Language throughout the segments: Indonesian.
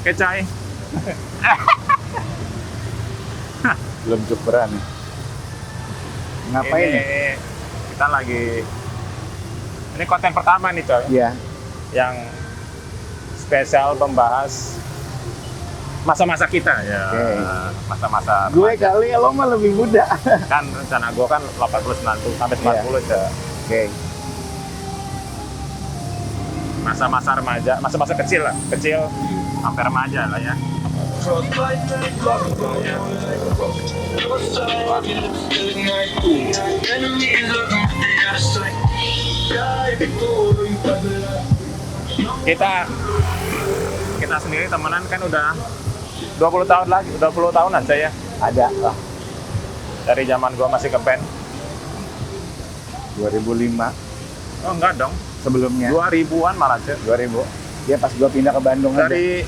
Oke, coy. Belum cukuran. Ngapain Ini ya? kita lagi... Ini konten pertama nih, coy. Iya. Yang spesial membahas masa-masa kita ya. Oke. Masa-masa Gue remaja. kali lo mah lebih muda. Kan rencana gue kan 80 90 sampai 90 ya. Oke. Masa-masa remaja, masa-masa kecil lah, kecil sampai remaja lah ya. Kita sendiri temenan kan udah 20 tahun lagi, 20 tahunan saya. Ada lah. Dari zaman gua masih ke band. 2005 Oh enggak dong, sebelumnya. 2000-an malah Cek. 2000. Ya pas gua pindah ke Bandung aja. Dari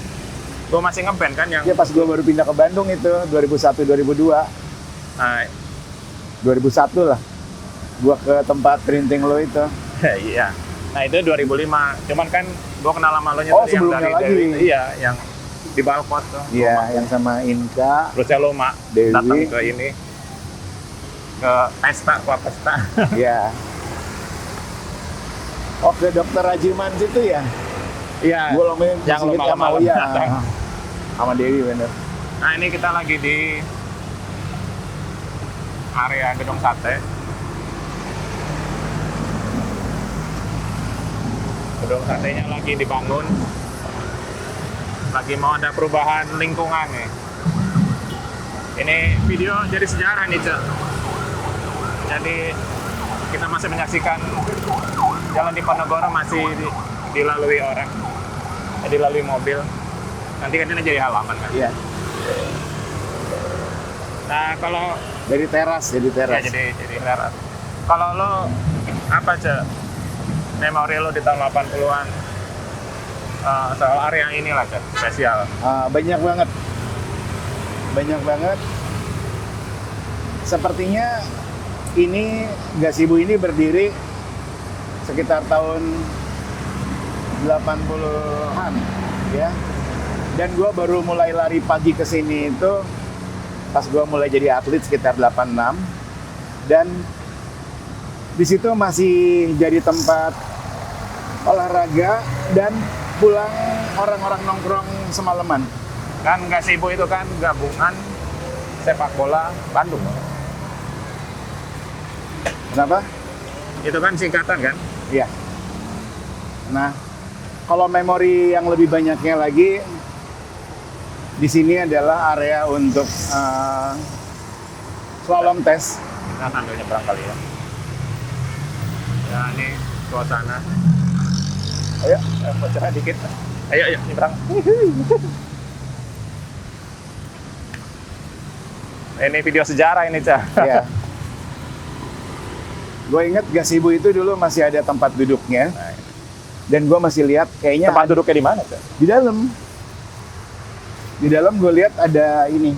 gua masih ngeband kan yang Ya pas gua baru pindah ke Bandung itu 2001 2002. nah, 2001 lah. Gua ke tempat printing lo itu. iya. Nah, itu 2005. Cuman kan gua kenal sama lo nya Oh, tuh yang sebelumnya dari lagi. iya, yang di Balkot tuh. Iya, yang sama Inka. Terus ya lo mak Dewi. datang ke ini ke pesta, pesta. Iya. Oh, ke Dokter Rajiman situ ya? Iya. Gua lumayan yang lo sedikit malam-malam ya. datang. Sama Dewi bener. Nah, ini kita lagi di area gedung sate. Gedung satenya lagi dibangun. Lagi mau ada perubahan lingkungan nih. Ini video jadi sejarah nih, Cek. Jadi kita masih menyaksikan jalan di Ponorogo masih dilalui orang, dilalui mobil. Nanti kan ini jadi halaman kan. Iya. Nah, kalau Dari teras, jadi teras. ya jadi teras. Kalau lo apa Cek memori lo di tahun 80-an soal area inilah Cek spesial. Banyak banget. Banyak banget. Sepertinya ini Gazebo ini berdiri sekitar tahun 80-an ya. Dan gua baru mulai lari pagi ke sini itu pas gua mulai jadi atlet sekitar 86 dan di situ masih jadi tempat olahraga dan pulang orang-orang nongkrong semalaman. Kan Gazebo itu kan gabungan sepak bola Bandung. Kenapa? Itu kan singkatan kan? Iya. Nah, kalau memori yang lebih banyaknya lagi di sini adalah area untuk slalom test. Kita sambil nyebrang kali ya. Ya ini suasana. Ayo, Bocor dikit. Ayo nyebrang. Ini video sejarah ini, Cah. Iya. Gue inget Gazebo itu dulu masih ada tempat duduknya. Nah, Dan gue masih lihat kayaknya tempat duduknya di mana, Cah? di dalam. Di dalam gue lihat ada ini.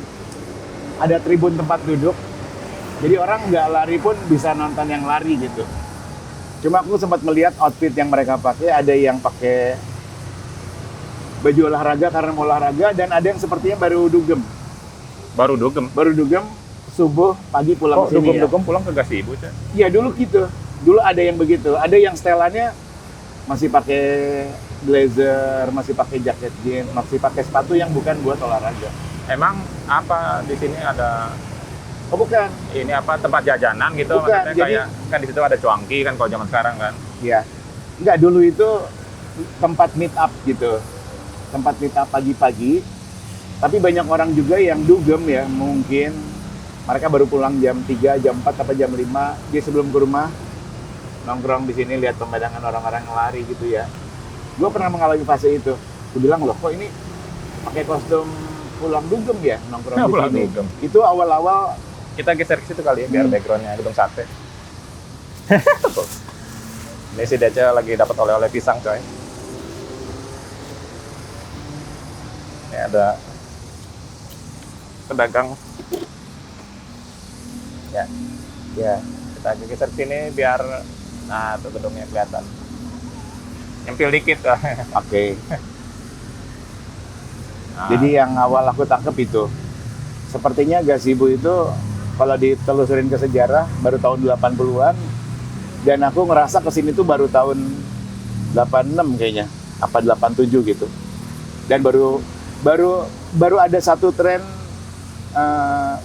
Ada tribun tempat duduk. Jadi orang nggak lari pun bisa nonton yang lari gitu. Cuma aku sempat melihat outfit yang mereka pakai. Ada yang pakai baju olahraga karena mau olahraga. Dan ada yang sepertinya baru dugem. Baru dugem. Baru dugem, subuh, pagi pulang ke sini ya. dugem pulang ke Gazebo, Cah? Iya dulu gitu. Dulu ada yang begitu. Ada yang setelannya masih pakai blazer, masih pakai jaket jeans, masih pakai sepatu yang bukan buat olahraga. Emang apa di sini ada Oh bukan. ini apa tempat jajanan gitu? Bukan, Maksudnya jadi- kayak kan di situ ada cuangki kan kalau zaman sekarang kan. Iya. Enggak, dulu itu tempat meet up gitu. Tempat meet up pagi-pagi. Tapi banyak orang juga yang dugem ya, mungkin mereka baru pulang jam 3, jam 4 atau jam 5. Dia sebelum ke rumah nongkrong di sini lihat pemandangan orang-orang yang lari gitu ya. Gue pernah mengalami fase itu. Gue bilang, loh kok ini pakai kostum pulang dugem ya nongkrong di Pulang sini. dugem. Itu awal-awal Kita geser ke situ kali ya biar Hmm. backgroundnya gedung sate. Ini si Deca lagi dapat oleh-oleh pisang, coy. Ini ada pedagang. Ya, ya kita geser ke sini biar nah tuh gedungnya kelihatan. Nyempil dikit. oke. Jadi yang awal aku tangkep itu. Sepertinya Gazebo itu kalau ditelusurin ke sejarah baru tahun 80-an. Dan aku ngerasa kesini tuh baru tahun 86 kayaknya. Apa 87 gitu. Dan baru ada satu tren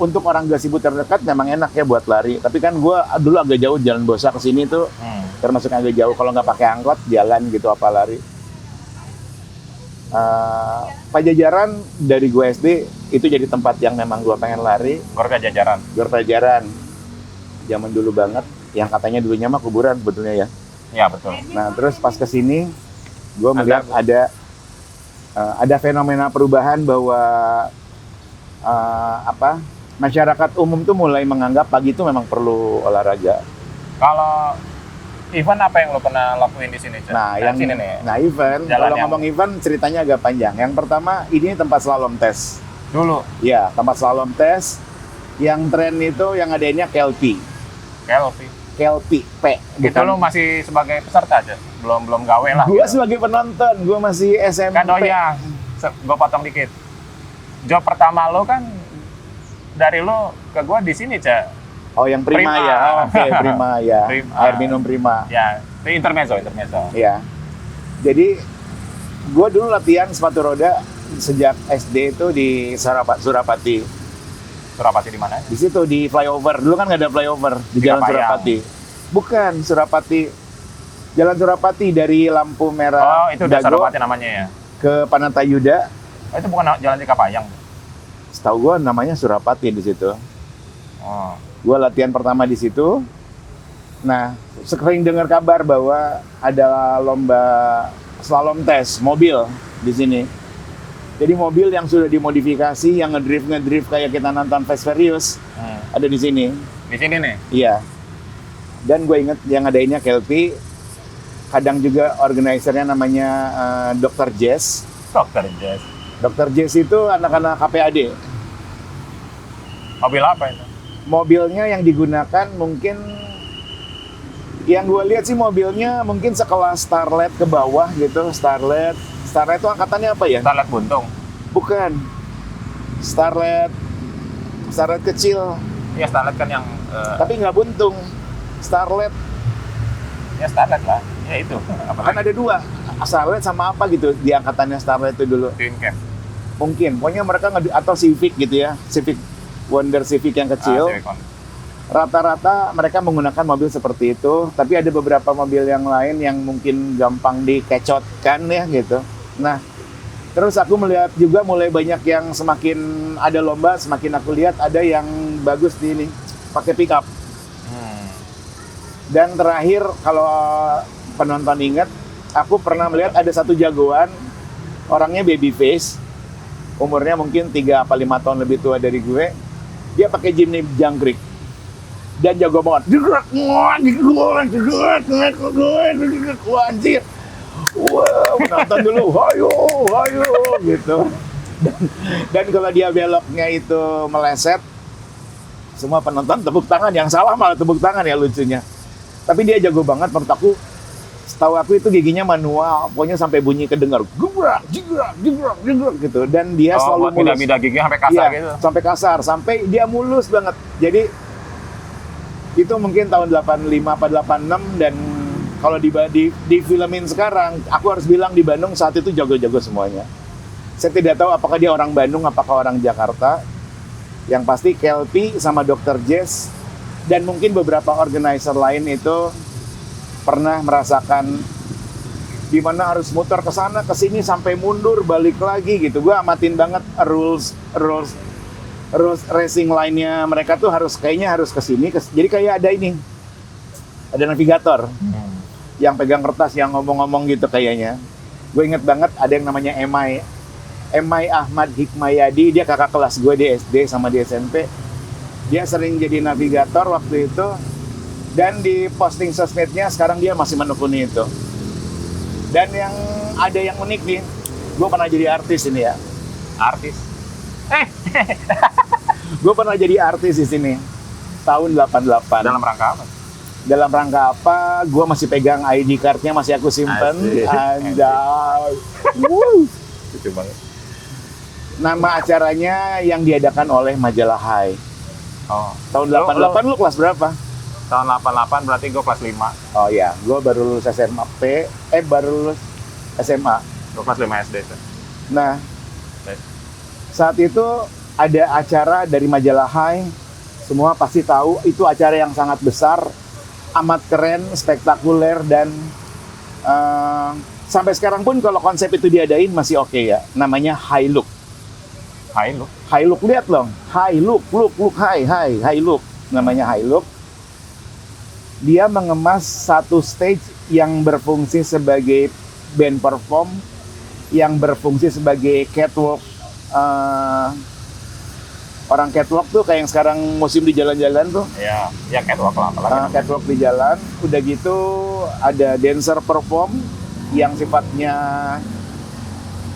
untuk orang Gazebo terdekat memang enak ya buat lari. Tapi kan gue dulu agak jauh jalan Bosa ke sini tuh termasuk agak jauh. Kalau nggak pakai angkot jalan gitu apa lari. Pajajaran dari gue SD itu jadi tempat yang memang gue pengen lari. Gor Pajajaran. Gor Pajajaran. Zaman dulu banget. Yang katanya dulunya mah kuburan sebetulnya ya. Iya betul. Nah terus pas kesini gue melihat ada fenomena perubahan bahwa masyarakat umum tuh mulai menganggap pagi itu memang perlu olahraga. Kalau event apa yang lo pernah lakuin di sini, Cak? Sini nih. Event, kalau ngomong event ceritanya agak panjang. Yang pertama, ini tempat slalom test. Dulu? Ya, tempat slalom test. Yang tren itu yang adainnya Kelpi. Kelpi, P. Gitu lo masih sebagai peserta aja? Belum gawe lah? Gue sebagai penonton, gue masih SMP. Kan gue potong dikit. Job pertama lo kan dari lo ke gue di sini, Cak. Oh, yang Prima. Ya. Oke, Prima ya. Air minum Prima. Ya, itu intermezzo. Ya. Jadi gue dulu latihan sepatu roda sejak SD itu di Surapati. Surapati di mana? Di situ di flyover. Dulu kan nggak ada flyover di Jalan Surapati. Bukan Surapati. Jalan Surapati dari lampu merah. Oh, itu udah Surapati namanya ya. Ke Panatayuda. Oh, itu bukan Jalan Cikapayang. Setahu gue namanya Surapati di situ. Oh. Gue latihan pertama di situ. Nah, sering dengar kabar bahwa ada lomba slalom test mobil di sini. Jadi mobil yang sudah dimodifikasi, yang ngedrift kayak kita nonton Fast Furious, ada di sini. Di sini nih? Iya. Dan gue inget yang adainnya Kelpi. Kadang juga organisernya namanya Dr. Jess. Dr. Jess itu anak-anak KPAD. Mobil apa itu? Mobilnya yang digunakan mungkin, yang gue lihat sih mobilnya mungkin sekelas Starlet ke bawah gitu. Starlet itu angkatannya apa ya? Starlet buntung? Bukan. Starlet kecil. Iya, Starlet kan yang... Tapi nggak buntung. Starlet. Ya Starlet lah, ya itu. Kan ada dua. Starlet sama apa gitu di angkatannya Starlet itu dulu. Twin Cab. Mungkin. Pokoknya mereka atau Civic gitu ya. Wonder Civic yang kecil. Rata-rata mereka menggunakan mobil seperti itu, tapi ada beberapa mobil yang lain yang mungkin gampang dikecotkan ya gitu. Nah, terus aku melihat juga mulai banyak yang semakin ada lomba, semakin aku lihat ada yang bagus di ini, pakai pickup. Dan terakhir kalau penonton ingat, aku pernah melihat ada satu jagoan, orangnya baby face, umurnya mungkin 3 apa 5 tahun lebih tua dari gue. Dia pakai Jimny jangkrik dan jago banget. Anjir. Wow, nonton dulu. Hayo gitu. Dan kalau dia beloknya itu meleset, semua penonton tepuk tangan. Yang salah malah tepuk tangan ya lucunya. Tapi dia jago banget menurut aku. Setahu aku itu giginya manual, pokoknya sampai bunyi kedengar jegrak gitu. Dan dia selalu mulus. Bida-bida gigi sampai kasar gitu. Sampai kasar, sampai dia mulus banget. Jadi itu mungkin tahun 85 apa 86, dan kalau di filmin sekarang, aku harus bilang di Bandung saat itu jago-jago semuanya. Saya tidak tahu apakah dia orang Bandung, apakah orang Jakarta. Yang pasti Kelpi sama Dr. Jess dan mungkin beberapa organizer lain itu pernah merasakan di mana harus muter ke sana ke sini sampai mundur balik lagi gitu. Gue amatin banget rules racing line-nya mereka tuh kayaknya harus ke sini. Jadi kayak ada ini. Ada navigator. Yang pegang kertas yang ngomong-ngomong gitu kayaknya. Gue inget banget ada yang namanya Emai Ahmad Hikmayadi, dia kakak kelas gue di SD sama di SMP. Dia sering jadi navigator waktu itu. Dan di posting sosmednya sekarang dia masih menekuni itu. Dan yang ada yang unik nih, gue pernah jadi artis ini ya. Artis? Gue pernah jadi artis di sini tahun 88. Dalam rangka apa? Dalam rangka apa? Gue masih pegang ID card-nya, masih aku simpen. Anjay. Lucu banget. Nama acaranya yang diadakan oleh majalah Hai. Oh. Tahun 88 lu kelas berapa? Tahun 88 berarti gue kelas 5. Oh iya, gue baru lulus baru lulus SMA. Gue kelas 5 SD. Tuh. Nah, saat itu ada acara dari majalah Hai. Semua pasti tahu itu acara yang sangat besar, amat keren, spektakuler, dan sampai sekarang pun kalau konsep itu diadain masih oke ya. Namanya High Look. Hai lu. High Look, lihat loh. High Look, High Look. Namanya High Look. Dia mengemas satu stage yang berfungsi sebagai band perform, yang berfungsi sebagai catwalk. Orang catwalk tuh kayak yang sekarang musim di jalan-jalan tuh. Ya, ya catwalk lah. Catwalk di jalan. Udah gitu ada dancer perform yang sifatnya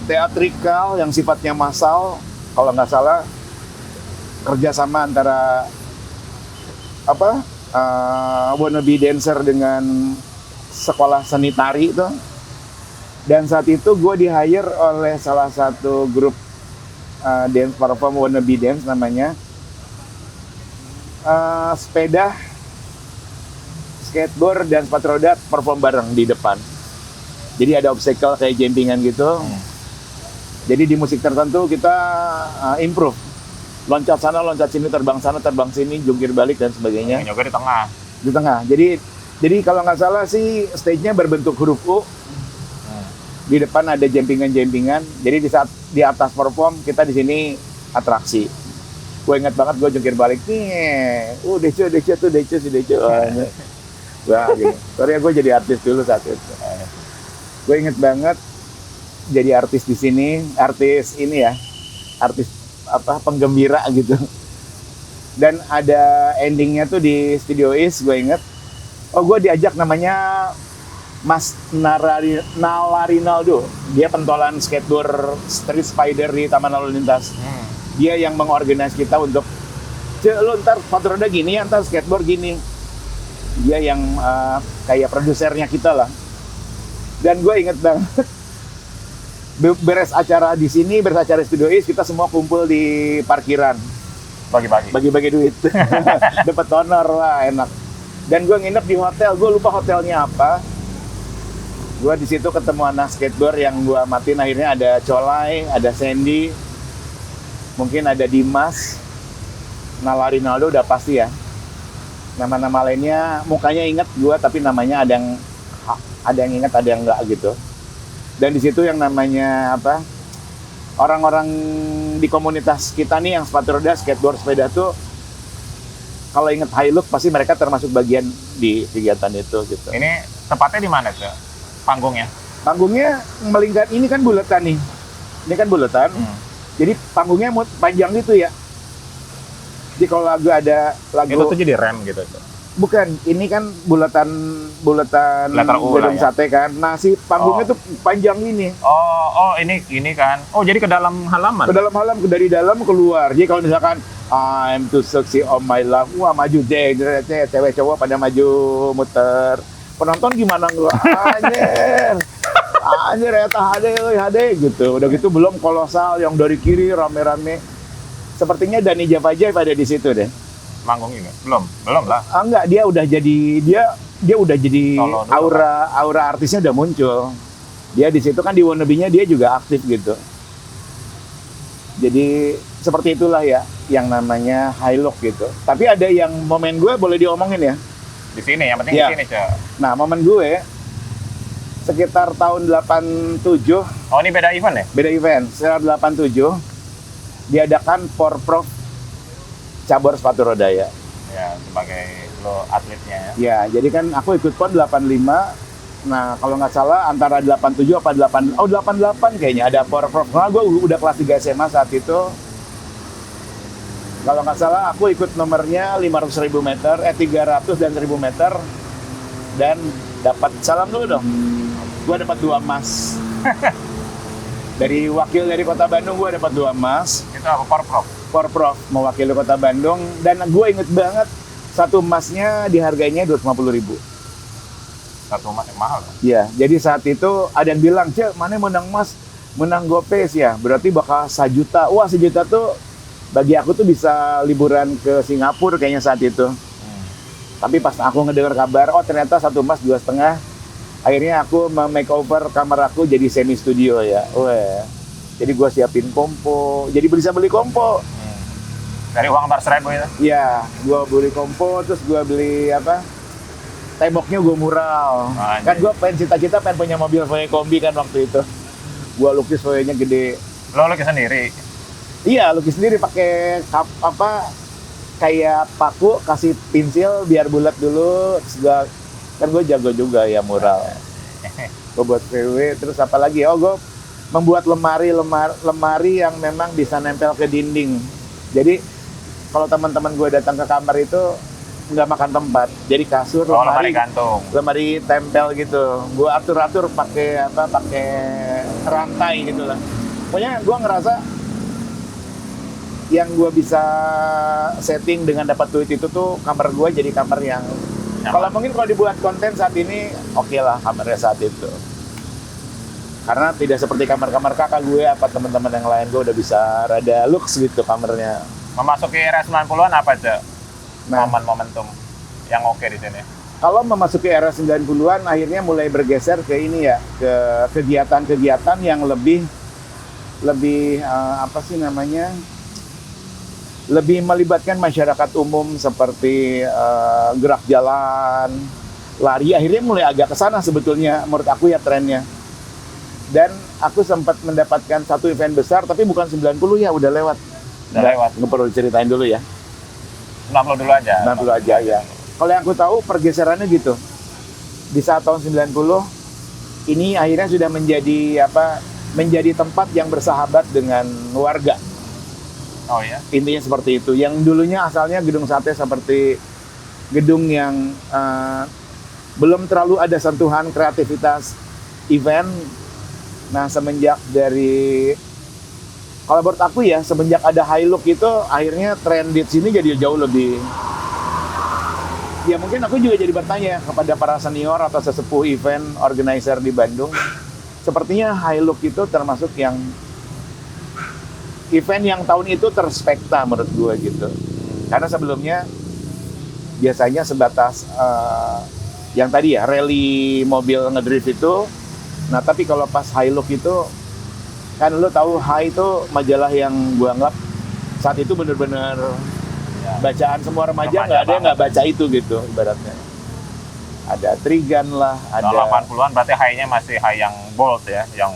teatrikal, yang sifatnya massal. Kalau nggak salah kerjasama antara wannabe dancer dengan sekolah seni tari itu. Dan saat itu gue di-hire oleh salah satu grup dance perform wannabe dance namanya. Sepeda, skateboard, dan sepatu roda perform bareng di depan. Jadi ada obstacle kayak jumpingan gitu. Jadi di musik tertentu kita improve. Loncat sana, loncat sini, terbang sana, terbang sini, jungkir balik, dan sebagainya. Juga di tengah. Di tengah. Jadi kalau nggak salah sih stage-nya berbentuk huruf U. Di depan ada jumpingan-jumpingan. Jadi di saat di atas perform, kita di sini atraksi. Gue ingat banget gue jungkir balik nih. Deco. Wah, gini. Sorry ya, gue jadi artis dulu saat itu. Gue inget banget jadi artis di sini, artis penggembira gitu. Dan ada endingnya tuh di Studio East, gue inget. Oh, gue diajak namanya Mas Nalarinaldo. Dia pentolan skateboard street spider di Taman Lalu Lintas. Dia yang mengorganize kita untuk, lu ntar sepatu roda gini ya, ntar skateboard gini. Dia yang kayak produsernya kita lah. Dan gue inget banget, beres acara di sini, beres acara Studio East, kita semua kumpul di parkiran. Bagi-bagi duit. Dapat honor lah, enak. Dan gue nginep di hotel, gue lupa hotelnya apa. Gue di situ ketemu anak skateboard yang gue amatin. Akhirnya ada Colai, ada Sandy, mungkin ada Dimas, Nalarinaldo udah pasti ya. Nama-nama lainnya mukanya inget gue, tapi namanya ada yang inget, ada yang enggak gitu. Dan di situ yang namanya orang-orang di komunitas kita nih yang sepatu roda, skateboard, sepeda tuh kalau inget High Look pasti mereka termasuk bagian di kegiatan itu gitu. Ini tepatnya di mana tuh panggungnya? Panggungnya melingkar, ini kan buletan nih. Ini kan buletan. Jadi panggungnya panjang gitu ya. Jadi kalau ada lagu itu tuh jadi rem gitu. Bukan, ini kan bulatan gedung sate kan. Nah, si panggungnya tuh panjang ini. Oh, ini kan. Oh, jadi ke dalam halaman. Ke dalam halaman, dari dalam keluar. Jadi kalau misalkan I'm too sexy on my love, wah maju deh, cewek cowok pada maju muter. Penonton gimana enggak? Anjir, eta HD gitu. Udah gitu belum kolosal yang dari kiri rame-rame. Sepertinya Dani Javaja pada di situ deh. Manggung ini belum lah. Enggak, dia udah jadi aura artisnya udah muncul. Dia di situ kan di wannabe-nya dia juga aktif gitu. Jadi seperti itulah ya yang namanya High Look gitu. Tapi ada yang momen gue boleh diomongin ya. Di sini yang penting ya. Di sini, Cok. Nah, momen gue sekitar tahun 87. Oh, ini beda event ya? Beda event. Sekitar 87 diadakan Porprov cabur sepatu roda ya. Ya, sebagai lo atletnya ya. Ya, jadi kan aku ikut PON 85. Nah, kalau nggak salah antara 87 apa 88 kayaknya ada Porprov. Nah, gue udah kelas 3 SMA saat itu. Kalau nggak salah aku ikut nomornya 500.000 meter, 300 dan 1.000 meter. Dan dapat, salam dulu dong. Gue dapat 2 emas. Dari wakil dari Kota Bandung gue dapat 2 emas. Itu apa? Porprov mewakili Kota Bandung, dan gue inget banget satu emasnya dihargainya 250.000. Satu emas yang mahal kan? Iya, jadi saat itu ada yang bilang, "Cek, mana menang emas?" Menang GoPay ya, berarti bakal 1 juta. Wah, 1 juta tuh bagi aku tuh bisa liburan ke Singapura kayaknya saat itu. Tapi pas aku ngedengar kabar, oh ternyata 1 emas 2,5. Akhirnya aku makeover kamar aku jadi semi studio ya. Wah. Jadi gua siapin kompo. Jadi bisa beli kompo. Dari uang 4.000 itu? Iya, gua beli kompo, terus gua beli apa? Temboknya gua mural. Kan gua pengen cita-cita pengen punya mobil VW kombi kan waktu itu. Gua lukis VW-nya gede. Lo lukis sendiri? Iya, lukis sendiri pakai kayak paku, kasih pensil biar bulat dulu. Terus kan gue jago juga ya mural. Gue buat VW, terus apa lagi? Oh, gue membuat lemari yang memang bisa nempel ke dinding. Jadi kalau teman-teman gue datang ke kamar itu nggak makan tempat. Jadi kasur, lemari gantung, lemari tempel gitu. Gue atur-atur pakai rantai gitu lah. Pokoknya gue ngerasa yang gue bisa setting dengan dapat duit itu tuh kamar gue jadi kamar yang kalau dibuat konten saat ini oke lah kamarnya saat itu. Karena tidak seperti kamar-kamar kakak gue apa teman-teman yang lain, gue udah bisa rada lux gitu kamarnya. Memasuki era 90-an apa aja momen-momentum yang oke di sini? Kalau memasuki era 90-an akhirnya mulai bergeser ke ini ya, ke kegiatan-kegiatan yang lebih apa sih namanya? Lebih melibatkan masyarakat umum seperti gerak jalan, lari. Akhirnya mulai agak ke sana sebetulnya menurut aku ya trennya. Dan aku sempat mendapatkan satu event besar, tapi bukan 90 ya, udah lewat. Nggak perlu diceritain dulu ya. 90 dulu aja. 90 aja ya. Kalau yang aku tahu pergeserannya gitu. Di saat tahun 90 ini akhirnya sudah menjadi tempat yang bersahabat dengan warga. Oh ya. Intinya seperti itu. Yang dulunya asalnya gedung sate seperti gedung yang belum terlalu ada sentuhan kreativitas event. Nah, semenjak kalau menurut aku ya, semenjak ada Hilux itu akhirnya tren di sini jadi jauh lebih. Ya mungkin aku juga jadi bertanya kepada para senior atau sesepuh event organizer di Bandung. Sepertinya Hilux itu termasuk yang event yang tahun itu terspekta menurut gue gitu. Karena sebelumnya biasanya sebatas yang tadi ya, rally mobil ngedrift itu. Nah, tapi kalau pas Hilux itu, kan lo tahu Hai itu majalah yang gue anggap saat itu bener-bener bacaan semua remaja, nggak ada yang nggak baca itu gitu ibaratnya. Ada Trigan lah, ada 80-an berarti Hai-nya masih Hai yang bold ya, yang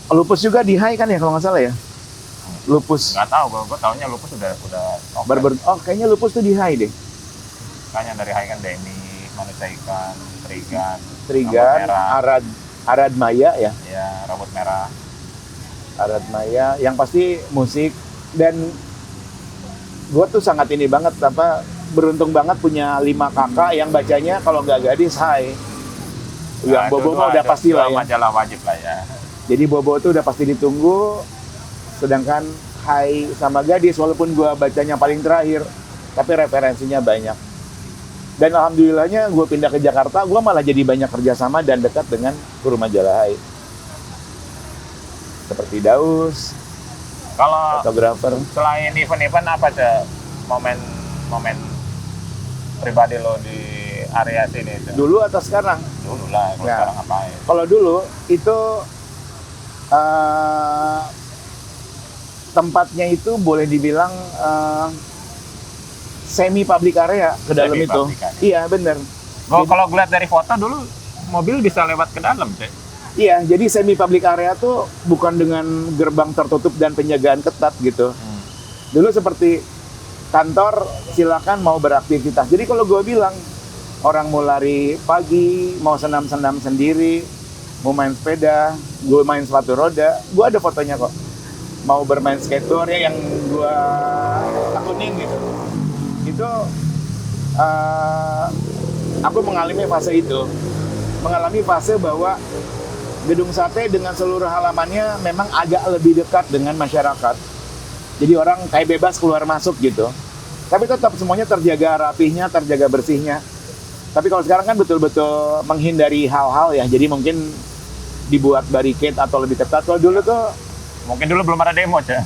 Lupus juga di Hai kan ya kalau nggak salah ya. Lupus. Nggak tahu, gue taunya Lupus udah kayaknya Lupus tuh di Hai deh. Kayaknya dari Hai kan Denny, Manusia Ikan, Trigan, Arad Maya ya. Ya, Rambut Merah. Arad Maya, yang pasti musik. Dan gue tuh sangat ini banget, beruntung banget punya 5 kakak yang bacanya kalau nggak Gadis Hai. Yang Bobo mah udah pasti lah ya. Majalah wajib lah ya. Jadi Bobo tuh udah pasti ditunggu. Sedangkan Hai sama Gadis, walaupun gue bacanya paling terakhir, tapi referensinya banyak. Dan alhamdulillahnya gue pindah ke Jakarta, gue malah jadi banyak kerjasama dan dekat dengan kru majalah Hai. Seperti Daus, kalau fotografer. Selain event-event apa aja momen pribadi lo di area sini itu? Dulu atau sekarang? Dulu lah, kalau sekarang ngapain? Kalau dulu itu tempatnya itu boleh dibilang semi public area ke dalam itu. Iya, bener. Kalau lihat dari foto dulu mobil bisa lewat ke dalam, sih. Iya, jadi semi public area tuh bukan dengan gerbang tertutup dan penjagaan ketat gitu. Dulu seperti kantor, silakan mau beraktivitas. Jadi kalau gue bilang orang mau lari pagi, mau senam-senam sendiri, mau main sepeda, gue main sepatu roda, gue ada fotonya kok. Mau bermain skateboard ya yang gue akunin gitu. Itu aku mengalami fase bahwa gedung sate dengan seluruh halamannya memang agak lebih dekat dengan masyarakat. Jadi orang kayak bebas keluar masuk gitu. Tapi tetap semuanya terjaga rapihnya, terjaga bersihnya. Tapi kalau sekarang kan betul-betul menghindari hal-hal ya. Jadi mungkin dibuat barricade atau lebih ketat. Kalau dulu tuh Mungkin dulu belum ada demo, Cak.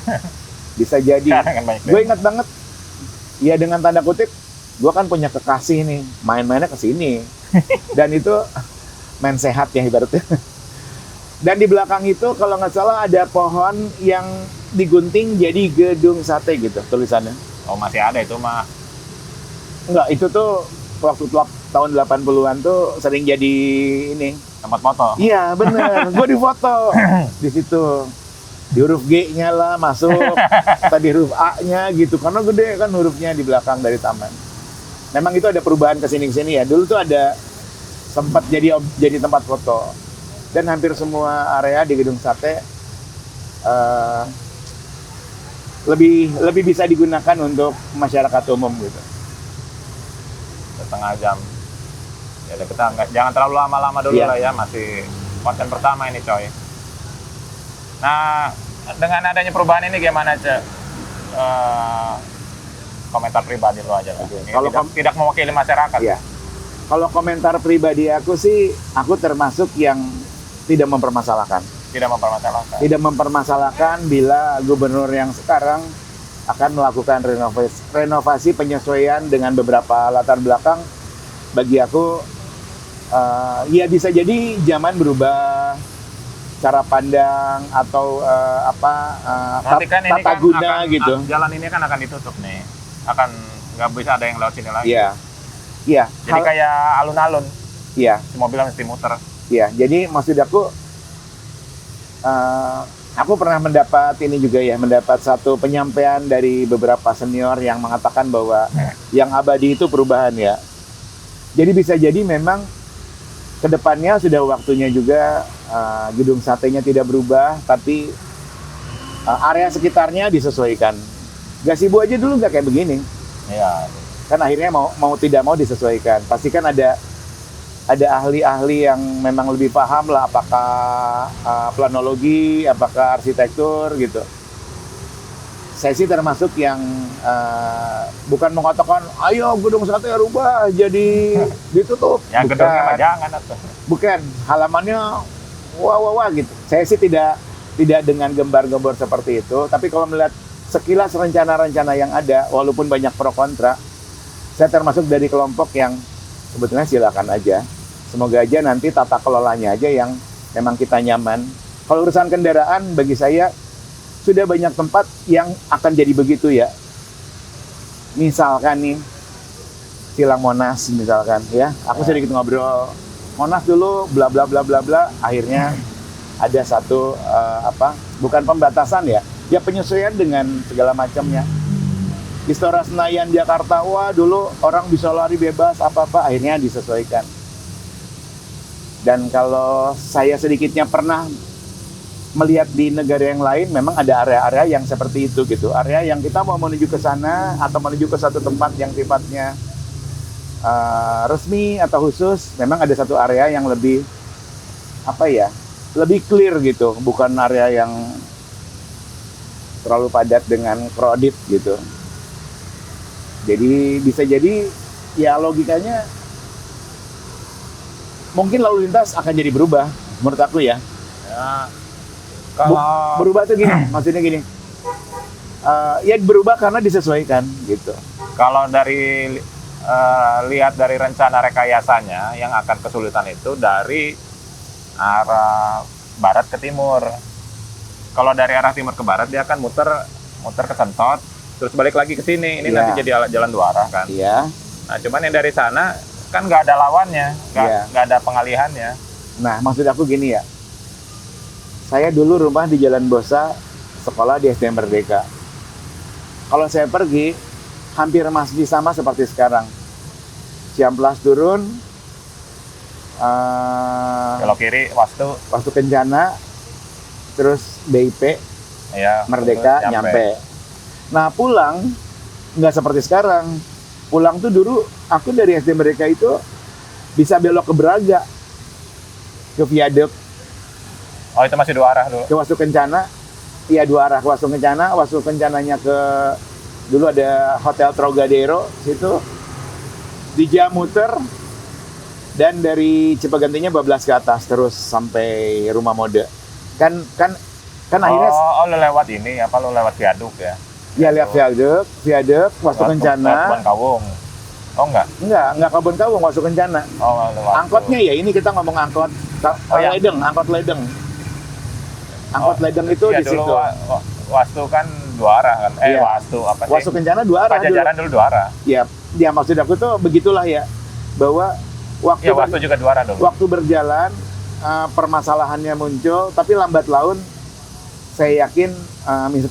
bisa jadi. Sekarang kan banyak Gue demo. ingat banget, ya dengan tanda kutip, gue kan punya kekasih nih, main-mainnya ke sini. Dan itu main sehat ya ibaratnya. Dan di belakang itu kalau nggak salah ada pohon yang digunting jadi gedung sate gitu tulisannya. Oh, masih ada itu mah. Enggak, itu tuh waktu tahun 80-an tuh sering jadi ini. Tempat foto. Iya bener, gue difoto di situ. Di huruf G-nya lah masuk, tadi huruf A-nya gitu. Karena gede kan hurufnya di belakang dari taman. Memang itu ada perubahan kesini-kesini ya. Dulu tuh ada sempat jadi tempat foto. Dan hampir semua area di gedung sate lebih bisa digunakan untuk masyarakat umum gitu. Setengah jam. Ya udah, kita jangan terlalu lama-lama dulu Iya. lah ya, masih konten pertama ini coy. Nah, dengan adanya perubahan ini gimana, Cak? Komentar pribadi lo aja lah. Oke. Ini Kalau tidak mewakili masyarakat. Iya. Kalau komentar pribadi aku sih, aku termasuk yang tidak mempermasalahkan. Tidak mempermasalahkan. Tidak mempermasalahkan bila gubernur yang sekarang akan melakukan renovasi penyesuaian dengan beberapa latar belakang. Bagi aku, ya bisa jadi zaman berubah, cara pandang atau Nanti kan ini tata kan guna akan, gitu. jalan ini kan akan ditutup nih. Akan nggak bisa ada yang lewat sini lagi. Iya, iya, Jadi kayak alun-alun. iya, Si mobil mesti muter. iya. Jadi maksud aku pernah mendapat ini juga ya, mendapat satu penyampaian dari beberapa senior yang mengatakan bahwa yang abadi itu perubahan ya. Jadi bisa jadi memang kedepannya sudah waktunya juga gedung satenya tidak berubah, tapi area sekitarnya disesuaikan. Gazebo aja dulu nggak kayak begini, Iya. kan akhirnya mau tidak mau disesuaikan. Pasti kan ada ahli-ahli yang memang lebih paham lah, apakah planologi, apakah arsitektur gitu. Saya sih termasuk yang bukan mengatakan, ayo gedung sate rubah jadi ditutup. Ya gedungnya mah jangan atuh. Bukan, halamannya wah gitu. Saya sih tidak dengan gembar-gembor seperti itu, tapi kalau melihat sekilas rencana-rencana yang ada, walaupun banyak pro kontra, saya termasuk dari kelompok yang sebetulnya silakan aja. Semoga aja nanti tata kelolanya aja yang memang kita nyaman. Kalau urusan kendaraan, bagi saya sudah banyak tempat yang akan jadi begitu ya. Misalkan nih, Silang Monas misalkan ya. Aku sedikit ngobrol Monas dulu, bla bla bla bla bla. Akhirnya ada satu bukan pembatasan ya penyesuaian dengan segala macamnya. Istora Senayan Jakarta, wah dulu orang bisa lari bebas apa-apa, akhirnya disesuaikan. Dan kalau saya sedikitnya pernah melihat di negara yang lain, memang ada area-area yang seperti itu gitu. Area yang kita mau menuju ke sana atau menuju ke satu tempat yang sifatnya resmi atau khusus, memang ada satu area yang lebih lebih clear gitu, bukan area yang terlalu padat dengan crowded gitu. Jadi bisa jadi ya logikanya mungkin lalu lintas akan jadi berubah menurut aku ya. Ya, kalau Berubah tuh gini, maksudnya gini. Ya berubah karena disesuaikan gitu. kalau dari lihat dari rencana rekayasanya yang akan kesulitan itu dari arah barat ke timur. Kalau dari arah timur ke barat dia akan muter ke Sentot, terus balik lagi ke sini. Ini Iya. nanti jadi jalan dua arah kan. Iya. Nah, cuman yang dari sana kan nggak ada lawannya, Iya. nggak ada pengalihannya. Nah, maksud aku gini ya. Saya dulu rumah di Jalan Bosa, sekolah di SD Merdeka. Kalau saya pergi, hampir masih sama seperti sekarang. Ciamplas turun, Belok kiri Wastu Kencana, terus BIP, ya Merdeka, terus nyampe. Nah, pulang, nggak seperti sekarang. Pulang tuh dulu, aku dari SD Merdeka itu bisa belok ke Braga, ke Viaduk, Oh, itu masih dua arah dulu. ke Wastu Kencana. Iya, dua arah, Wastu Kencananya ke, dulu ada Hotel Trocadero, situ. Di jam muter, Dan dari Cipagantinya bablas ke atas terus sampai Rumah Mode. Kan akhirnya lo lewat ini apa lo lewat viaduk ya? ya lihat viaduk, Wastu Kencana. Kebun Kawung. Oh enggak? Enggak Kebun Kawung, Wastu Kencana. Oh, lewat. Angkotnya ya ini kita ngomong angkot ya. angkot ledeng. Angkot ledeng itu ya, di situ. Wastu kan 2 arah kan? Iya. Wastu apa sih? Wastu Kencana 2 arah. Pajajaran dulu 2 arah. Ya, maksud aku tuh begitulah ya. Bahwa Ya, Wastu juga 2 arah dulu. waktu berjalan permasalahannya muncul, tapi lambat laun saya yakin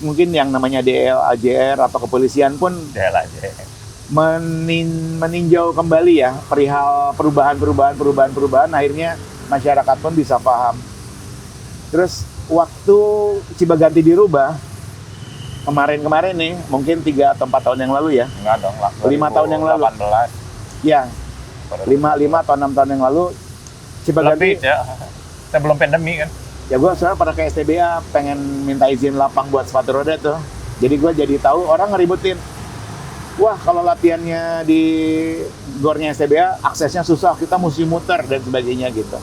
mungkin yang namanya DL, AJR atau kepolisian pun DL aja. meninjau kembali ya perihal perubahan, akhirnya masyarakat pun bisa paham. Terus waktu Cipaganti dirubah kemarin nih, mungkin 3 atau 4 tahun yang lalu ya. Enggak dong, 5 tahun yang lalu. 18. Ya, 5 atau 6 tahun yang lalu Cipaganti. Lebih ya. Sebelum pandemi kan. Ya gue soalnya pada ke STBA pengen minta izin lapang buat sepatu roda tuh. Jadi gue jadi tahu orang ngeributin. Wah, kalau latihannya di gornya STBA aksesnya susah, kita mesti muter dan sebagainya gitu.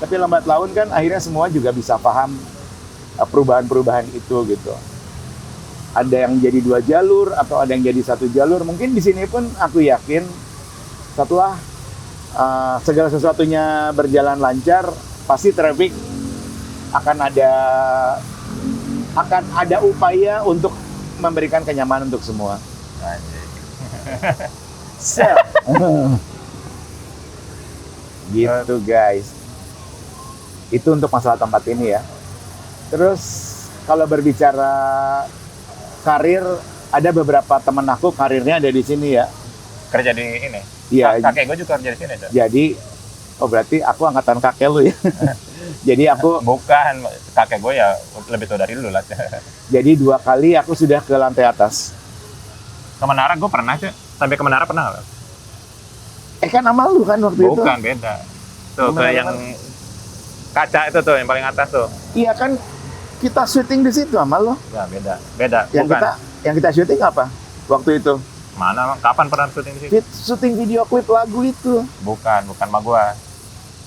Tapi lambat laun kan akhirnya semua juga bisa paham perubahan-perubahan itu gitu. Ada yang jadi 2 jalur atau ada yang jadi 1 jalur. Mungkin di sini pun aku yakin setelah segala sesuatunya berjalan lancar, pasti traffic akan ada upaya untuk memberikan kenyamanan untuk semua. So, gitu guys. Itu untuk masalah tempat ini ya. Terus kalau berbicara karir, ada beberapa teman aku karirnya ada di sini ya. Kerja di ini. Iya. Kakek gue juga kerja di sini. Tuh. Jadi, berarti aku angkatan kakek lu ya. Jadi aku bukan, kakek gue ya lebih tua dari lu lah. Jadi 2 kali aku sudah ke lantai atas. Ke Menara gue pernah sih. Sampai ke Menara pernah nggak? Kan sama lu kan waktu itu? Bukan, beda. Tuh, ke yang kaca itu tuh, yang paling atas tuh. Iya kan, kita syuting di situ sama lu. Ya, beda. Yang kita syuting apa? Waktu itu? Mana? Kapan pernah syuting di situ? Syuting video klip lagu itu. Bukan sama gua.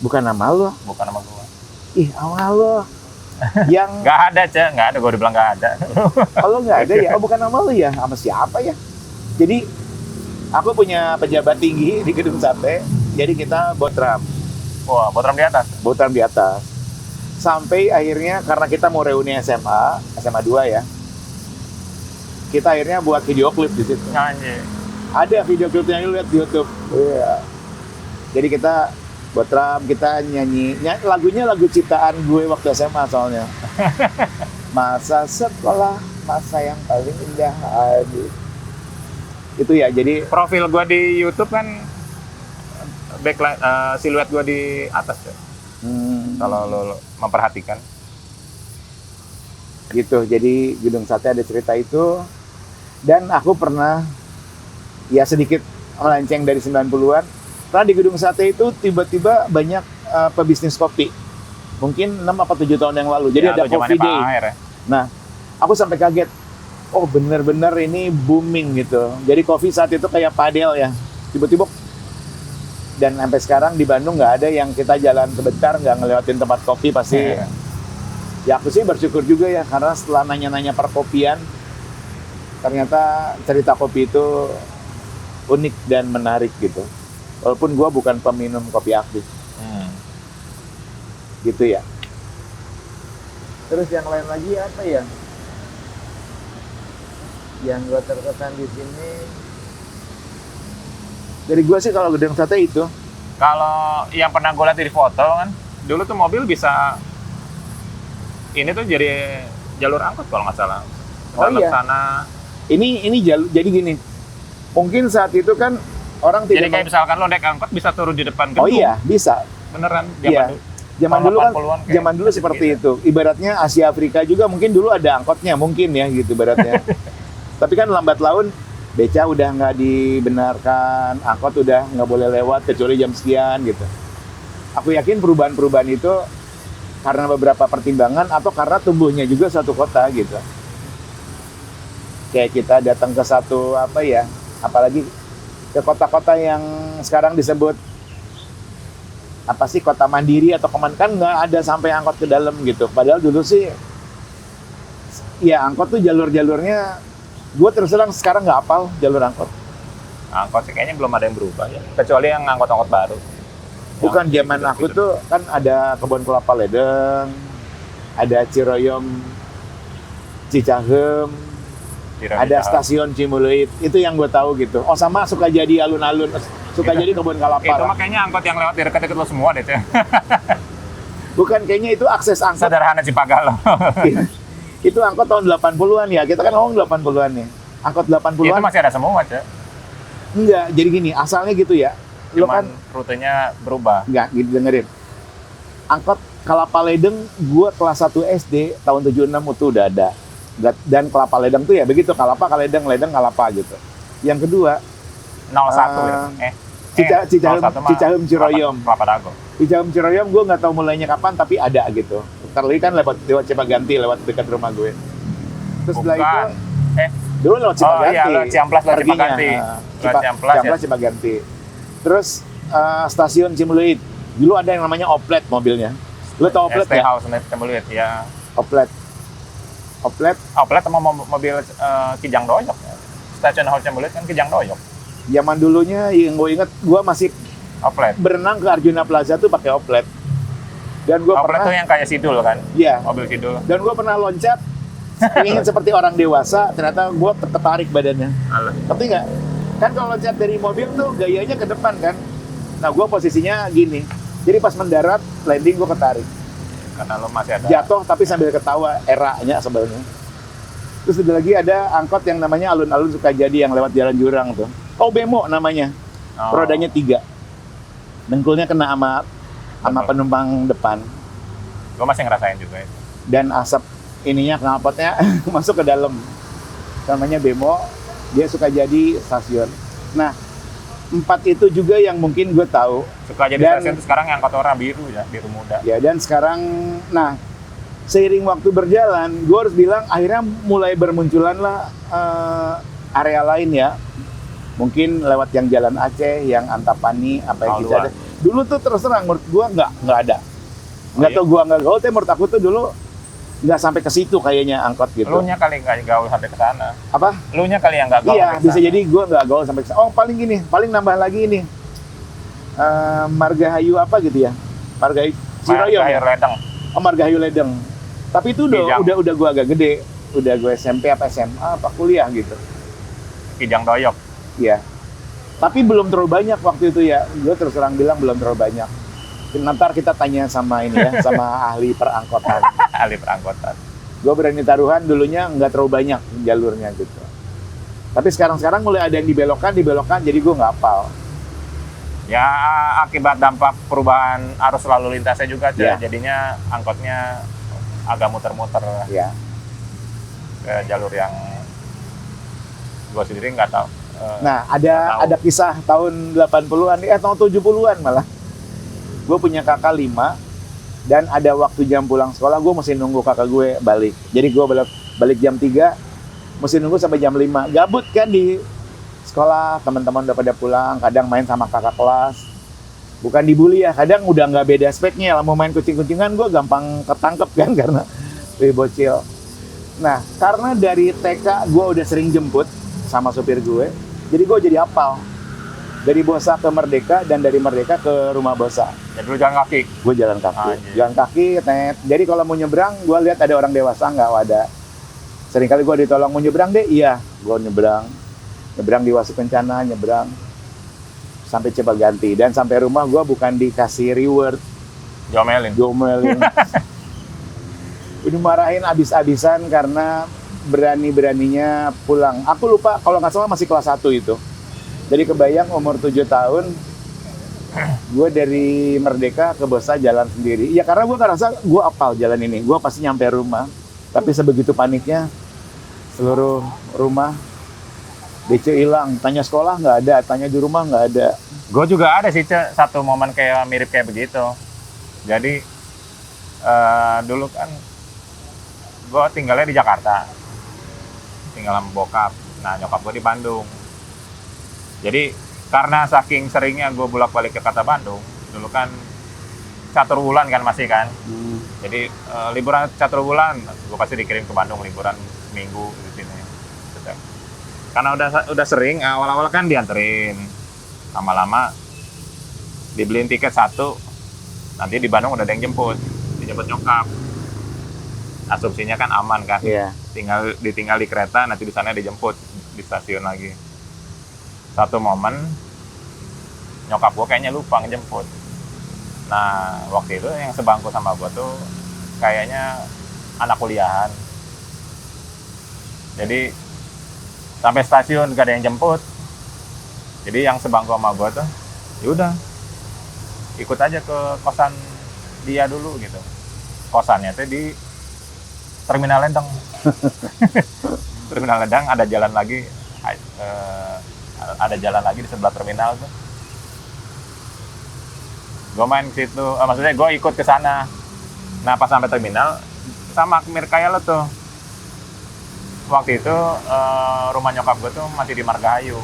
Bukan sama lu? Bukan sama gua. Ih, sama lu. Yang nggak ada, Cek. Nggak ada, gua dibilang nggak ada. Kalau nggak ada ya? Oh, bukan sama lu ya? Sama siapa ya? Jadi, aku punya pejabat tinggi di Gedung Sate. Jadi kita botram. Wah, botram di atas? Botram di atas. Sampai akhirnya karena kita mau reuni SMA 2 ya. Kita akhirnya buat video klip di situ. Anjir. Ada video klipnya, lu lihat di YouTube. Iya. Jadi kita botram, kita nyanyi lagunya lagu ciptaan gue waktu SMA soalnya. Masa sekolah, masa yang paling indah. Aduh. Itu ya, jadi profil gue di YouTube kan backlight siluet gue di atas ya. Kalau lo memperhatikan. Gitu, jadi Gedung Sate ada cerita itu. Dan aku pernah ya sedikit melenceng dari 90-an. Karena di Gedung Sate itu tiba-tiba banyak pebisnis kopi. Mungkin 6 atau 7 tahun yang lalu. Jadi ya, ada Coffee Day. Ya. Nah, aku sampai kaget. Oh, bener-bener ini booming gitu. Jadi kopi saat itu kayak padel ya. Tiba-tiba. Dan sampai sekarang di Bandung nggak ada yang kita jalan sebentar nggak ngelewatin tempat kopi pasti. Ya aku sih bersyukur juga ya. Karena setelah nanya-nanya perkopian, ternyata cerita kopi itu unik dan menarik gitu. Walaupun gue bukan peminum kopi aktif. Gitu ya. Terus yang lain lagi apa ya? Yang gue terkesan di sini. Dari gue sih kalau Gedung Sate itu. Kalau yang pernah gue lihat di foto kan, dulu tuh mobil bisa ini tuh jadi jalur angkot kalau nggak salah. Oh iya. Sana. Ini jalur, jadi gini. Mungkin saat itu kan orang tidak. Jadi kayak misalkan lo naik angkot bisa turun di depan gedung. Oh iya, bisa. Beneran. Iya. Zaman dulu seperti itu. Ibaratnya Asia Afrika juga mungkin dulu ada angkotnya, mungkin ya gitu ibaratnya. Tapi kan lambat laun beca udah nggak dibenarkan, angkot udah nggak boleh lewat kecuali jam sekian gitu. Aku yakin perubahan-perubahan itu karena beberapa pertimbangan atau karena tumbuhnya juga satu kota gitu. Kayak kita datang ke satu apalagi ke kota-kota yang sekarang disebut apa sih Kota Mandiri atau kemana, kan nggak ada sampai angkot ke dalam gitu. Padahal dulu sih ya angkot tuh jalur-jalurnya, gue terus terang sekarang nggak hafal jalur angkot. Angkot sih kayaknya belum ada yang berubah ya. Kecuali yang angkot-angkot baru. Bukan Yang zaman aku gitu-gitu. tuh kan ada Kebon Kelapa Ledeng, ada Ciroyom Cicahem, ada stasiun Cimuluit, itu yang gue tahu gitu. Oh sama Sukajadi alun-alun, Sukajadi Kebon Itu Kelapa. makanya angkot yang lewat di dekat-dekat lo semua deh, Cek. Bukan, kayaknya itu akses angkot. Sederhana Cipagal. Itu angkot tahun 80-an ya, kita kan ngomong 80-an nih. Angkot 80-an. Itu masih ada semua, Cek. Enggak, jadi gini, asalnya gitu ya. Lo Cuman kan rutenya berubah. enggak, gitu dengerin. Angkot Kelapa Ledeng, gua kelas 1 SD tahun 76 itu udah ada. Dan Kelapa Ledeng tuh ya begitu, Kalapa, Kaledeng, Ledeng, Kalapa gitu. Yang kedua, 01 ya. Cicahem Ciroyom. Kelapa Dago. Cicahem Ciroyom gue nggak tahu mulainya kapan, tapi ada gitu. Terlebih kan lewat Cipaganti, lewat dekat rumah gue. Terus setelah itu, dulu lewat Cipaganti. Iya, lewat Ciamplas, lewat perginya. Cipaganti. Lewat Ciamplas, ya. Cipaganti. Terus stasiun Cimuluit. Dulu ada yang namanya Oplet mobilnya. Lu tau Oplet ST ya? House, Cimuluit, ya. Oplet. Oplet sama mobil Kijang Doyok. Ya. Stasiun House Cimuluit kan Kijang Doyok. Zaman dulunya yang gue inget, gue masih Oplet. berenang ke Arjuna Plaza tuh pakai Oplet. Dan gue Oplet pernah, tuh yang kayak Sidul kan? iya. Mobil Sidul. Dan gue pernah loncat, ingin seperti orang dewasa, ternyata gue tertarik badannya. Alah. Ngerti nggak? Kan kalau loncat dari mobil tuh gayanya ke depan kan. Nah gue posisinya gini. Jadi pas mendarat, landing gue ketarik. Karena lo masih ada. Jatuh tapi sambil ketawa, eranya sebenarnya. Terus ada lagi ada angkot yang namanya alun-alun Sukajadi yang lewat jalan jurang tuh. Oh Bemo namanya. Oh. Rodanya 3. Dengkulnya kena sama penumpang depan. Gue masih ngerasain juga itu. Dan asap ininya knalpotnya masuk ke dalam. Namanya Bemo, dia suka jadi stasiun. Nah, 4 itu juga yang mungkin gue tahu. Suka jadi Dan- stasiun itu sekarang yang angkot warna biru ya, biru muda. Ya, dan sekarang, nah, seiring waktu berjalan, gue harus bilang akhirnya mulai bermunculan lah area lain ya. Mungkin lewat yang Jalan Aceh, yang Antapani, apa yang bisa ada. Dulu tuh terus terang menurut gue nggak ada. Nggak iya? tau gue nggak gaul, tapi menurut aku tuh dulu nggak sampai ke situ kayaknya angkot gitu. Lu nya kali nggak gaul sampai ke sana. Apa? Lu nya kali yang nggak gaul Iya, sampai ke bisa sana. jadi gue nggak gaul sampai ke sana. Oh, paling gini, paling nambah lagi ini. Margahayu apa gitu ya? Margahayu Ciroyom. Air Ledeng. Oh, Margahayu Ledeng. Tapi itu Kijang. udah gue agak gede. Udah gue SMP apa SMA apa kuliah gitu. Kijang Doyok. Iya. Tapi belum terlalu banyak waktu itu ya. Gue terus terang bilang belum terlalu banyak. Ntar kita tanya sama ini ya, sama ahli perangkotan. Ahli perangkotan. Gue berani taruhan dulunya nggak terlalu banyak jalurnya gitu. Tapi sekarang mulai ada yang dibelokkan, jadi gue nggak hafal. Ya akibat dampak perubahan arus lalu lintasnya juga, Iya. jadinya angkotnya agak muter-muter Ya. ke jalur yang gue sendiri nggak tahu. Nah, Nggak tahu. ada kisah tahun 80-an, tahun 70-an malah. Gue punya kakak 5, dan ada waktu jam pulang sekolah, gue mesti nunggu kakak gue balik. Jadi gue balik jam 3, mesti nunggu sampai jam 5. Gabut kan di sekolah, teman-teman udah pada pulang, kadang main sama kakak kelas. Bukan dibully ya, kadang udah nggak beda speknya. Lah mau main kucing-kucingan, gue gampang ketangkep kan, karena lebih bocil. Nah, karena dari TK gue udah sering jemput sama supir gue, jadi gue jadi hafal. Dari Bosa ke Merdeka, dan dari Merdeka ke rumah Bosa. Ya dulu jalan kaki. Gue jalan kaki. Anjir. Jalan kaki, net. Jadi kalau mau nyebrang, gue lihat ada orang dewasa, nggak ada. Seringkali gue ditolong, mau nyebrang deh? Iya, gue nyebrang. Nyebrang di Wasu Kencana, nyebrang. Sampai Cipaganti. Dan sampai rumah gue bukan dikasih reward, Jomelin. gomelin. Udah marahin abis-abisan karena berani-beraninya pulang. Aku lupa, kalau nggak salah masih kelas 1 itu. Jadi kebayang umur 7 tahun, gue dari Merdeka ke Bosa jalan sendiri. Ya karena gue ngerasa gue apal jalan ini, gue pasti nyampe rumah. Tapi sebegitu paniknya, seluruh rumah DC hilang. Tanya sekolah nggak ada, tanya di rumah nggak ada. Gue juga ada sih, Ce, satu momen kayak mirip kayak begitu. Jadi dulu kan gue tinggalnya di Jakarta, tinggal sama bokap. Nah nyokap gue di Bandung. Jadi karena saking seringnya gue bolak-balik ke kota Bandung, dulu kan catur bulan kan masih kan. Jadi liburan catur bulan, gue pasti dikirim ke Bandung liburan minggu di sini. Karena udah sering, awal-awal kan dianterin, lama-lama dibeliin tiket satu, nanti di Bandung udah ada yang dijemput nyokap. Asumsinya kan aman kan, ditinggal di kereta, nanti di sana dijemput di stasiun lagi. Satu momen nyokap gue kayaknya lupa ngejemput. Nah, waktu itu yang sebangku sama gue tuh kayaknya anak kuliahan. Jadi sampai stasiun gak ada yang jemput. Jadi yang sebangku sama gue tuh, yaudah ikut aja ke kosan dia dulu gitu. Kosannya tuh di Terminal Ledeng. Terminal Ledeng ada jalan lagi, di sebelah terminal tuh. Gue main ke situ, maksudnya gue ikut ke sana. Nah pas sampai terminal sama kayak lo tuh. Waktu itu rumah nyokap gue tuh masih di Margahayu.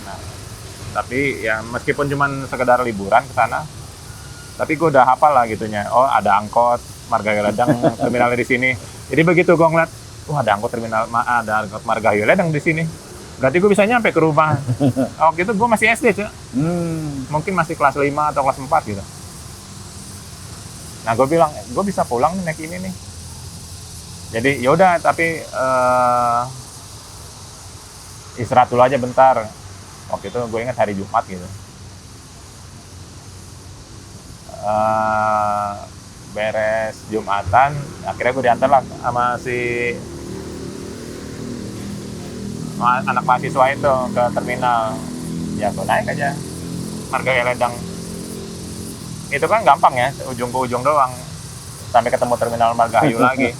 Nah, tapi ya meskipun cuman sekedar liburan ke sana, tapi gue udah hafal lah gitunya. Oh ada angkot Margahayu Ledeng terminalnya di sini. Jadi begitu gue ngeliat, ada angkot ada angkot Margahayu Ledeng di sini. Berarti gue bisa nyampe ke rumah. Waktu itu gue masih SD, cuy. Mungkin masih kelas 5 atau kelas 4 gitu. Nah, gue bilang, gue bisa pulang nih naik ini nih. Jadi, yaudah, tapi istirahat dulu aja bentar. Waktu itu gue ingat hari Jumat gitu. Beres Jumatan, akhirnya gue diantar lah sama si anak mahasiswa itu ke terminal. Ya gue naik aja Margahayu Ledeng. Itu kan gampang ya, ujung ke ujung doang sampai ketemu terminal Margahayu lagi.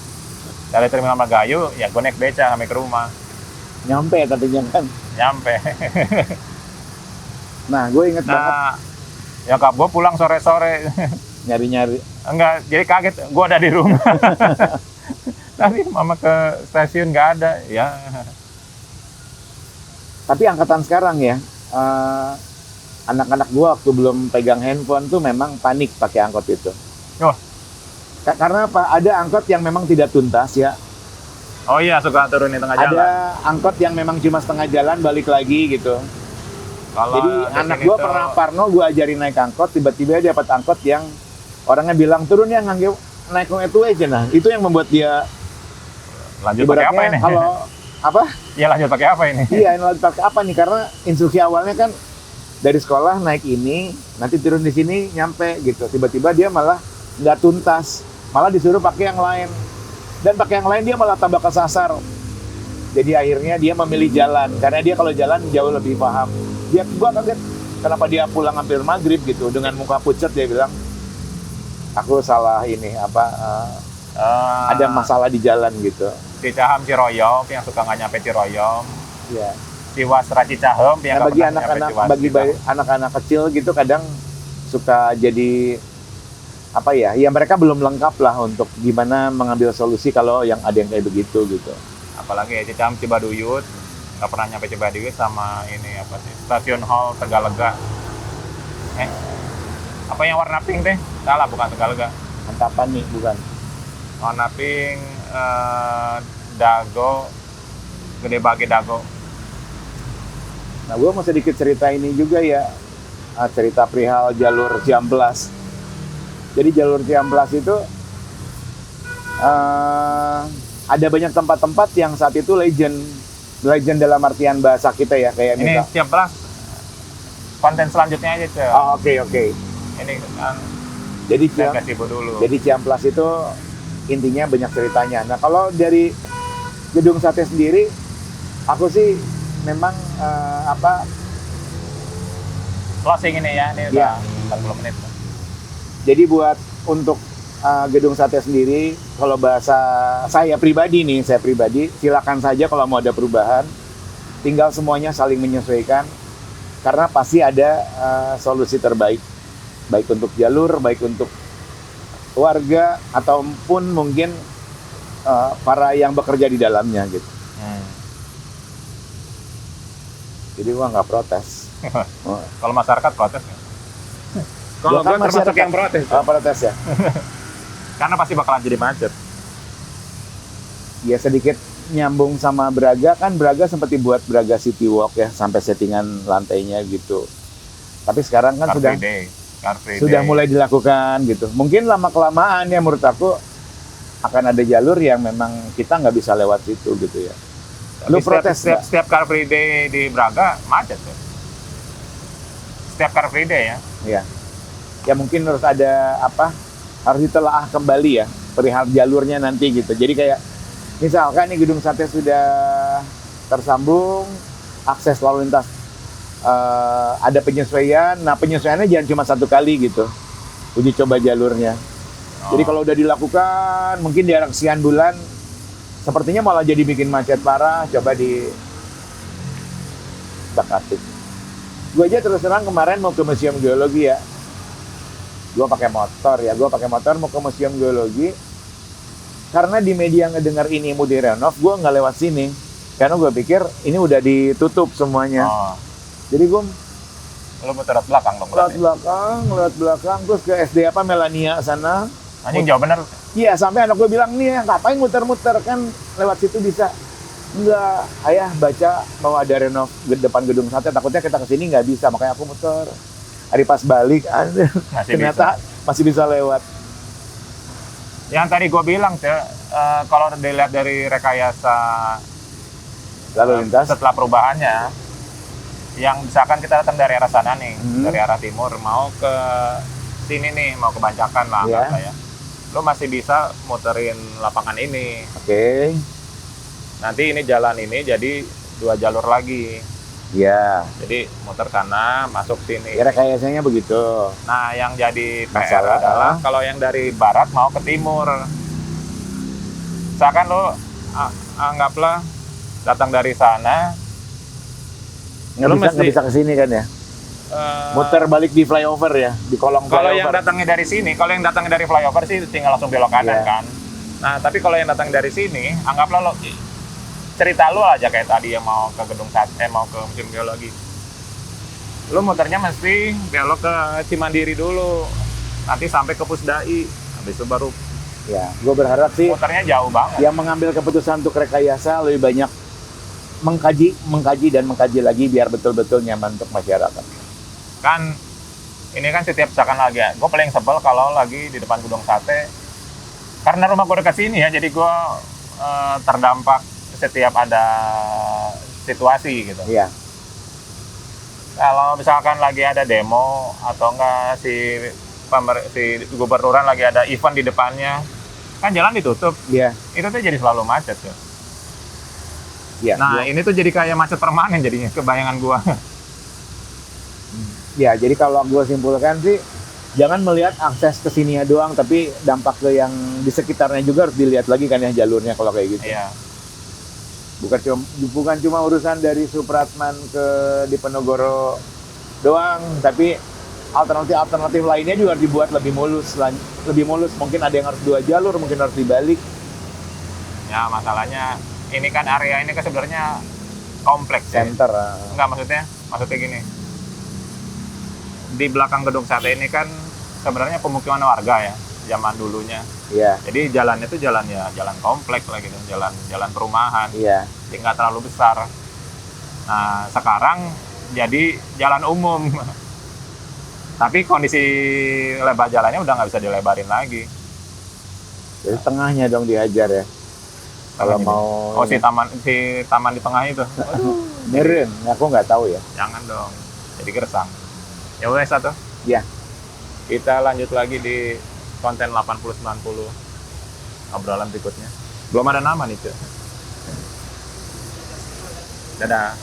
Dari terminal Margahayu ya gue naik beca sampai ke rumah. Nyampe tadinya kan. Nyampe. Nah gue inget banget. Ya kak gue pulang sore-sore. Nyari-nyari. Enggak, jadi kaget gue ada di rumah. Tapi mama ke stasiun nggak ada ya. Tapi angkatan sekarang ya, anak-anak gua waktu belum pegang handphone tuh memang panik pakai angkot itu. Oh. Karena apa? Ada angkot yang memang tidak tuntas ya. Oh iya, suka turun di tengah jalan. Ada angkot yang memang cuma setengah jalan balik lagi gitu. Jadi anak gua pernah parno, gua ajarin naik angkot, tiba-tiba dia dapat angkot yang orangnya bilang turun ya naik itu aja. Nah, itu yang membuat dia lanjut pakai apa ini? Kalau apa? Ya lanjut pakai apa ini? Iya, lanjut pakai apa nih? Karena instruksi awalnya kan dari sekolah naik ini, nanti turun di sini nyampe gitu. Tiba-tiba dia malah nggak tuntas, malah disuruh pakai yang lain. Dan pakai yang lain dia malah tambah kesasar. Jadi akhirnya dia memilih jalan, karena dia kalau jalan jauh lebih paham. Gua kaget kenapa dia pulang hampir maghrib gitu dengan muka pucat. Dia bilang, aku salah ini ada masalah di jalan gitu. Cicahem Ciroyom yang suka nggak nyampe Ciroyom. Iya. Ciwasra Cicahem yang bagi anak-anak kecil gitu kadang suka jadi apa ya? Ya mereka belum lengkap lah untuk gimana mengambil solusi kalau yang ada yang kayak begitu gitu. Apalagi ya Cicahem Cibaduyut, nggak pernah nyampe Cibaduyut sama ini apa sih? Stasiun Hall Tegalega. Apa yang warna pink teh? Salah, bukan Tegalega. Antapani bukan. Warna pink, Dago, Gede Bage Dago. Nah, gue mau sedikit cerita ini juga ya, cerita perihal jalur Ciamplas. Jadi jalur Ciamplas itu ada banyak tempat-tempat yang saat itu legend dalam artian bahasa kita ya, kayak ini Ciamplas. Konten selanjutnya aja cuy. Oh, oke. Ini kan. Jadi Ciamplas itu intinya banyak ceritanya. Nah kalau dari Gedung Sate sendiri, aku sih memang closing ini ya, ini udah 40 menit. Jadi untuk Gedung Sate sendiri, kalau bahasa saya pribadi, silakan saja kalau mau ada perubahan, tinggal semuanya saling menyesuaikan, karena pasti ada solusi terbaik, baik untuk jalur, baik untuk warga, ataupun mungkin para yang bekerja di dalamnya gitu. Jadi gua nggak protes. Kalau masyarakat protes nggak? Kalau Loh, kan gue termasuk masyarakat- yang protes. Oh, protes ya. Karena pasti bakalan jadi macet. Ya sedikit nyambung sama Braga, kan Braga sempat dibuat Braga City Walk ya, sampai settingan lantainya gitu. Tapi sekarang kan Car sudah Free Day. Car Free sudah Day. mulai dilakukan gitu. Mungkin lama-kelamaan ya menurut aku akan ada jalur yang memang kita nggak bisa lewat situ gitu ya. Tapi Lu protes nggak? setiap Car Free Day di Braga macet tuh. Setiap Car Free Day ya. Ya. Ya mungkin harus ada apa? Harus ditelaah kembali ya perihal jalurnya nanti gitu. Jadi kayak misalkan nih Gedung Sate sudah tersambung, akses lalu lintas ada penyesuaian. Nah penyesuaiannya jangan cuma satu kali gitu. Uji coba jalurnya. Jadi kalau udah dilakukan, mungkin di sekian bulan, sepertinya malah jadi bikin macet parah. Coba di Bakatik. Gue aja terus terang kemarin mau ke Museum Geologi ya. Gue pakai motor mau ke Museum Geologi. Karena di media ngedengar ini mau direnov, gue nggak lewat sini. Karena gue pikir ini udah ditutup semuanya. Oh. Jadi gue Lu muter belakang dong lewat berarti. belakang, terus ke SD apa Melania sana. Anjing jauh bener. Iya, sampai anak gue bilang, nih ngapain muter-muter, kan lewat situ bisa. Enggak, ayah baca mau ada renov depan Gedung Sate, takutnya kita kesini nggak bisa, makanya aku muter. Hari pas balik, ternyata masih bisa lewat. Yang tadi gue bilang, kalau dilihat dari rekayasa Lalu lintas, setelah perubahannya, yang misalkan kita datang dari arah sana nih, dari arah timur, mau ke sini nih, mau ke Bancakan lah, Iya. anggaplah ya. Lo masih bisa muterin lapangan ini. oke. Nanti ini jalan ini jadi 2 jalur lagi. Ya, Jadi muter kanan, masuk sini. ya rekayasanya begitu. Nah, yang jadi PR Masalah. adalah kalau yang dari barat mau ke timur. Misalkan lo anggaplah datang dari sana, Nggak Lu bisa, mesti- nggak bisa kesini kan ya? Muter balik di flyover ya, di kolong kalau flyover. yang datangnya dari sini, kalau yang datangnya dari flyover sih tinggal langsung belok kanan Iya. kan. Nah, tapi kalau yang datang dari sini, anggaplah lo cerita lo aja kayak tadi yang mau ke Gedung Sate, mau ke Museum Geologi. Lo muternya mesti belok ke Cimandiri dulu. Nanti sampai ke Pusdai. Habis itu baru Ya, gue berharap sih muternya jauh banget. yang mengambil keputusan untuk rekayasa lebih banyak mengkaji lagi biar betul-betul nyaman untuk masyarakat. Kan ini kan setiap misalkan lagi, gue paling sebel kalau lagi di depan Gedung Sate. Karena rumah gue dekat sini ya, jadi gue terdampak setiap ada situasi gitu. Iya, Kalau misalkan lagi ada demo atau enggak si gubernuran lagi ada event di depannya, kan jalan ditutup. iya, Itu tuh jadi selalu macet tuh. iya. Nah, ini tuh jadi kayak macet permanen jadinya, kebayangan gua. Ya, jadi kalau gue simpulkan sih, jangan melihat akses ke sininya doang, tapi dampak ke yang di sekitarnya juga harus dilihat lagi kan ya jalurnya kalau kayak gitu. Iya. Bukan cuma urusan dari Supratman ke Diponegoro doang, tapi alternatif lainnya juga harus dibuat lebih mulus. Mungkin ada yang harus 2 jalur, mungkin harus dibalik. Ya, masalahnya ini kan area ini kan sebenarnya kompleks ya. Center. Enggak, maksudnya gini. Di belakang Gedung Sate ini kan sebenarnya pemukiman warga ya, zaman dulunya. Iya, Jadi jalannya itu jalan kompleks lah gitu, jalan perumahan. iya. Jadi nggak terlalu besar. Nah, sekarang jadi jalan umum. Tapi kondisi lebar jalannya udah nggak bisa dilebarin lagi. Jadi tengahnya dong dihajar ya. Kalau Tengahnya mau Oh, si taman di tengah itu. mirin, aku nggak tahu ya. Jangan dong. Jadi gersang. Ya udah satu. Iya. Kita lanjut lagi di konten 80-90 obrolan berikutnya. Belum ada nama nih, Cuk. Dadah.